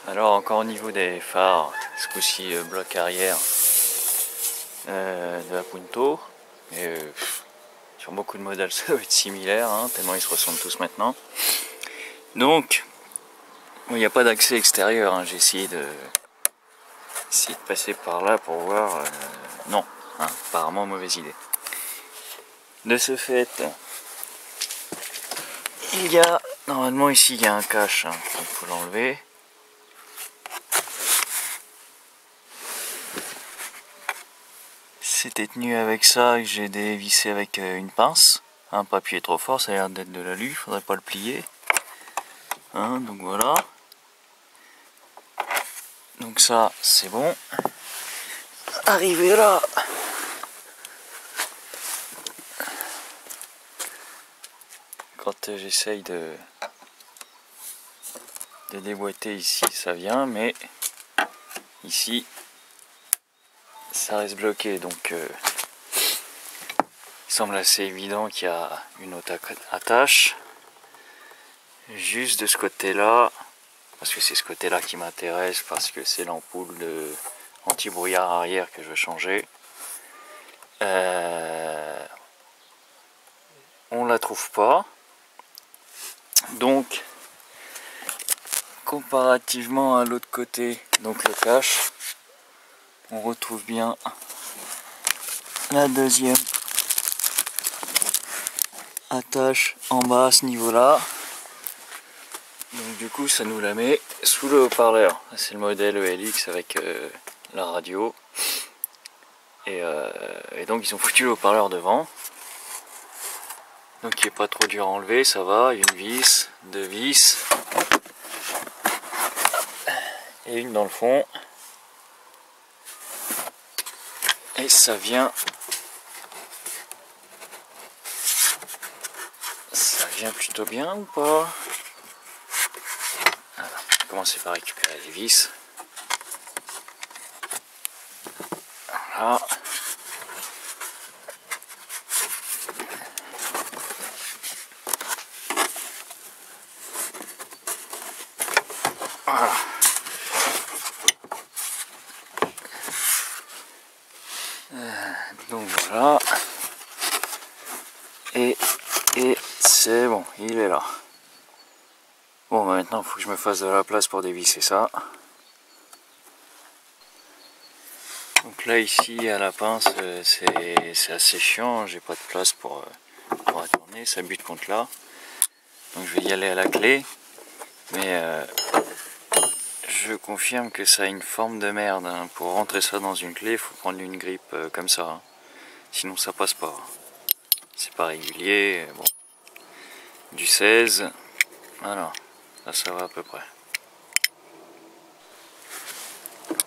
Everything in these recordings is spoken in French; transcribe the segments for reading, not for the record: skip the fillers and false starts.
Alors encore au niveau des phares, ce coup-ci bloc arrière de la Punto, et sur beaucoup de modèles ça doit être similaire, hein, tellement ils se ressemblent tous maintenant. Donc il n'y a pas d'accès extérieur, hein. J'ai essayé de passer par là pour voir, non, hein, apparemment mauvaise idée. De ce fait, il y a, normalement ici il y a un cache, hein, il faut l'enlever. C'était tenu avec ça et j'ai dévissé avec une pince. Hein, pas appuyer trop fort, ça a l'air d'être de l'alu, faudrait pas le plier. Hein, donc voilà. Donc ça c'est bon. Arrivé là. Quand j'essaye de déboîter ici, ça vient, mais ici ça reste bloqué, donc il semble assez évident qu'il y a une autre attache juste de ce côté là, parce que c'est ce côté là qui m'intéresse, parce que c'est l'ampoule de anti-brouillard arrière que je veux changer. On la trouve pas, donc comparativement à l'autre côté, donc le cache, on retrouve bien la deuxième attache en bas à ce niveau là. Donc du coup ça nous la met sous le haut-parleur. C'est le modèle ELX avec la radio, et donc ils ont foutu le haut-parleur devant, donc il n'est pas trop dur à enlever, ça va. Une vis, deux vis et une dans le fond, et ça vient plutôt bien ou pas. Alors, je vais commencer par récupérer les vis. Voilà. Voilà. Donc voilà. Et c'est bon, il est là. Bon, bah maintenant il faut que je me fasse de la place pour dévisser ça. Donc là ici à la pince c'est assez chiant, j'ai pas de place pour tourner, ça bute contre là. Donc je vais y aller à la clé, mais je confirme que ça a une forme de merde, hein. Pour rentrer ça dans une clé, il faut prendre une grippe comme ça, hein. Sinon ça passe pas. C'est pas régulier, bon. Du 16, voilà, là ça va à peu près.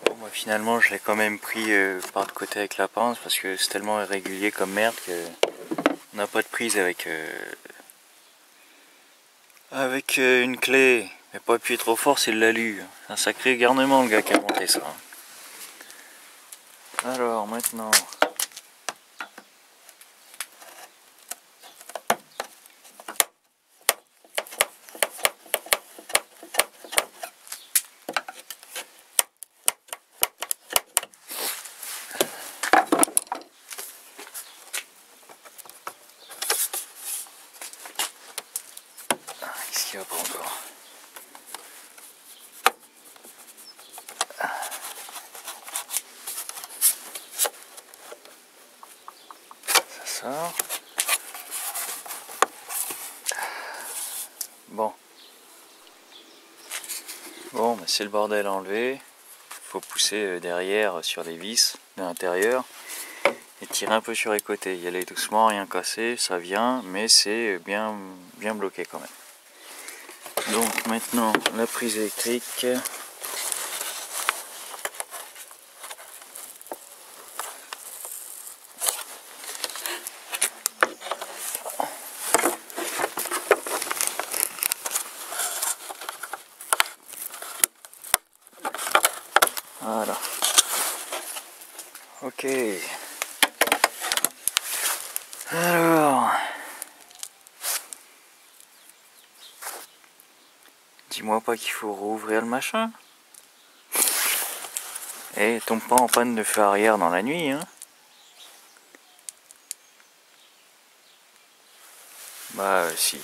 Bon, moi finalement je l'ai quand même pris par de côté avec la pince, parce que c'est tellement irrégulier comme merde que on n'a pas de prise avec une clé. Mais pas appuyer trop fort, c'est de l'alu. C'est un sacré garnement le gars qui a monté ça. Alors maintenant, qu'est-ce qu'il va pas encore? Ça sort. Bon, bah c'est le bordel à enlever. Faut pousser derrière sur les vis de l'intérieur et tirer un peu sur les côtés. Y aller doucement, rien casser, ça vient, mais c'est bien bloqué quand même. Donc maintenant la prise électrique. Voilà. Ok. Alors, dis-moi pas qu'il faut rouvrir le machin. Et tombe pas en panne de feu arrière dans la nuit, hein. Bah si.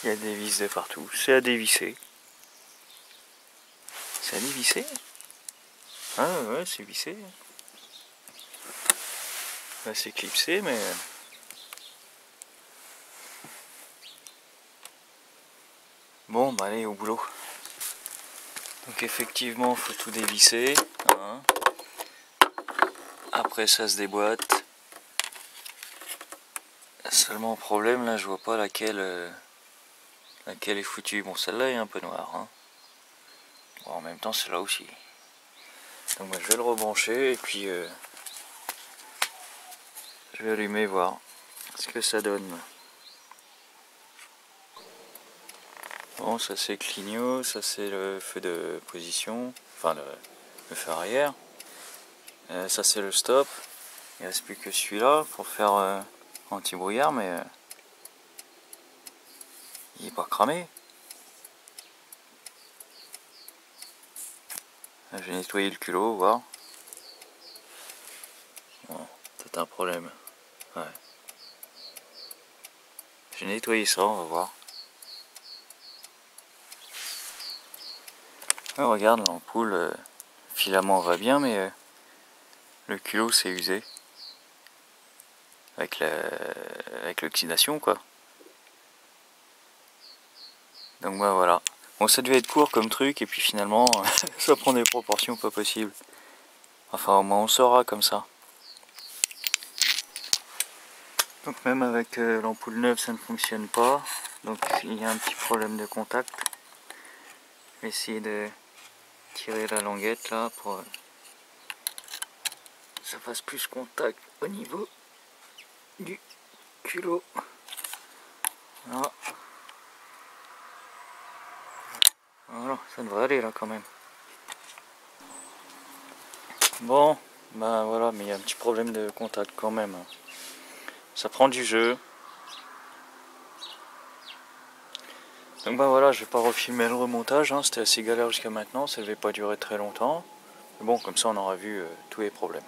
Il y a des vis de partout. C'est à dévisser. C'est à dévisser? Ah ouais, c'est vissé. Là c'est clipsé, mais... Bon, bah allez, au boulot. Donc effectivement, faut tout dévisser. Hein. Après ça se déboîte. Seulement problème, là je vois pas laquelle est foutue. Bon, celle-là est un peu noire. Hein. Bon, en même temps, celle-là aussi. Donc bah, je vais le rebrancher et puis je vais allumer voir ce que ça donne. Bon, ça c'est le clignot, ça c'est le feu de position, enfin le feu arrière. Ça c'est le stop. Il ne reste plus que celui-là pour faire anti-brouillard, mais il n'est pas cramé. Là, j'ai nettoyé le culot, voir. Bon, peut-être un problème. Ouais. J'ai nettoyé ça, on va voir. Ah, regarde, l'ampoule, le filament va bien, mais le culot s'est usé. Avec l'oxydation, quoi. Donc bah voilà. Bon, ça devait être court comme truc, et puis finalement, ça prend des proportions pas possibles. Enfin, au moins on saura comme ça. Donc même avec l'ampoule neuve, ça ne fonctionne pas. Donc il y a un petit problème de contact. Je vais essayer de tirer la languette là pour que ça fasse plus contact au niveau du culot. Voilà. Voilà, ça devrait aller là quand même. Bon, ben voilà, mais il y a un petit problème de contact quand même. Ça prend du jeu. Donc ben voilà, je vais pas refilmer le remontage, hein. C'était assez galère jusqu'à maintenant, ça devait pas durer très longtemps. Mais bon, comme ça on aura vu tous les problèmes.